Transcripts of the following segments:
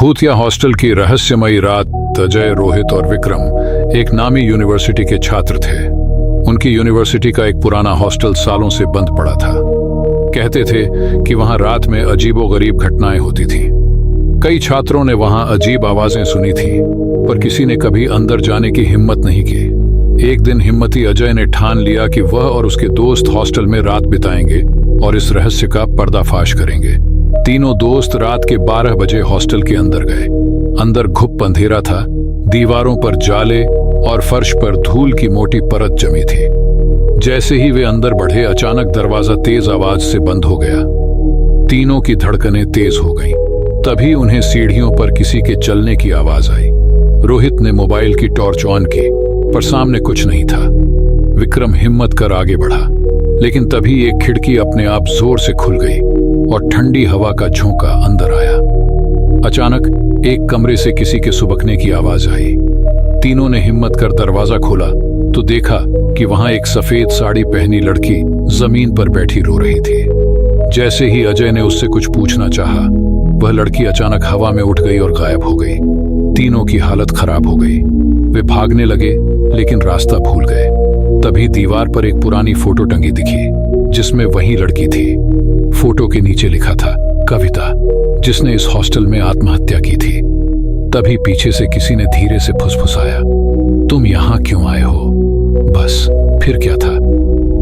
भूतिया हॉस्टल की रहस्यमयी रात। अजय, रोहित और विक्रम एक नामी यूनिवर्सिटी के छात्र थे। उनकी यूनिवर्सिटी का एक पुराना हॉस्टल सालों से बंद पड़ा था। कहते थे कि वहां रात में अजीबोगरीब घटनाएं होती थी। कई छात्रों ने वहां अजीब आवाजें सुनी थी, पर किसी ने कभी अंदर जाने की हिम्मत नहीं की। एक दिन हिम्मती अजय ने ठान लिया कि वह और उसके दोस्त हॉस्टल में रात बिताएंगे और इस रहस्य का पर्दाफाश करेंगे। तीनों दोस्त रात के 12 बजे हॉस्टल के अंदर गए। अंदर घुप अंधेरा था, दीवारों पर जाले और फर्श पर धूल की मोटी परत जमी थी। जैसे ही वे अंदर बढ़े, अचानक दरवाजा तेज आवाज से बंद हो गया। तीनों की धड़कनें तेज हो गईं। तभी उन्हें सीढ़ियों पर किसी के चलने की आवाज आई। रोहित ने मोबाइल की टॉर्च ऑन की, पर सामने कुछ नहीं था। विक्रम हिम्मत कर आगे बढ़ा, लेकिन तभी एक खिड़की अपने आप जोर से खुल गई और ठंडी हवा का झोंका अंदर आया। अचानक एक कमरे से किसी के सुबकने की आवाज आई। तीनों ने हिम्मत कर दरवाजा खोला तो देखा कि वहां एक सफेद साड़ी पहनी लड़की जमीन पर बैठी रो रही थी। जैसे ही अजय ने उससे कुछ पूछना चाहा, वह लड़की अचानक हवा में उठ गई और गायब हो गई। तीनों की हालत खराब हो गई। वे भागने लगे, लेकिन रास्ता भूल गए। तभी दीवार पर एक पुरानी फोटो टंगी दिखी, जिसमें वही लड़की थी। फोटो के नीचे लिखा था, कविता, जिसने इस हॉस्टल में आत्महत्या की थी। तभी पीछे से किसी ने धीरे से फुसफुसाया, तुम यहाँ क्यों आए हो? बस फिर क्या था?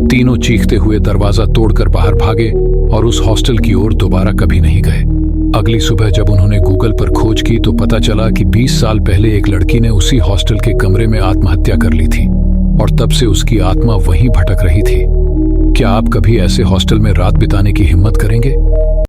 तीनों चीखते हुए दरवाजा तोड़कर बाहर भागे और उस हॉस्टल की ओर दोबारा कभी नहीं गए। अगली सुबह जब उन्होंने गूगल पर खोज की तो पता चला कि 20 साल पहले एक लड़की ने उसी हॉस्टल के कमरे में आत्महत्या कर ली थी और तब से उसकी आत्मा वहीं भटक रही थी। क्या आप कभी ऐसे हॉस्टल में रात बिताने की हिम्मत करेंगे?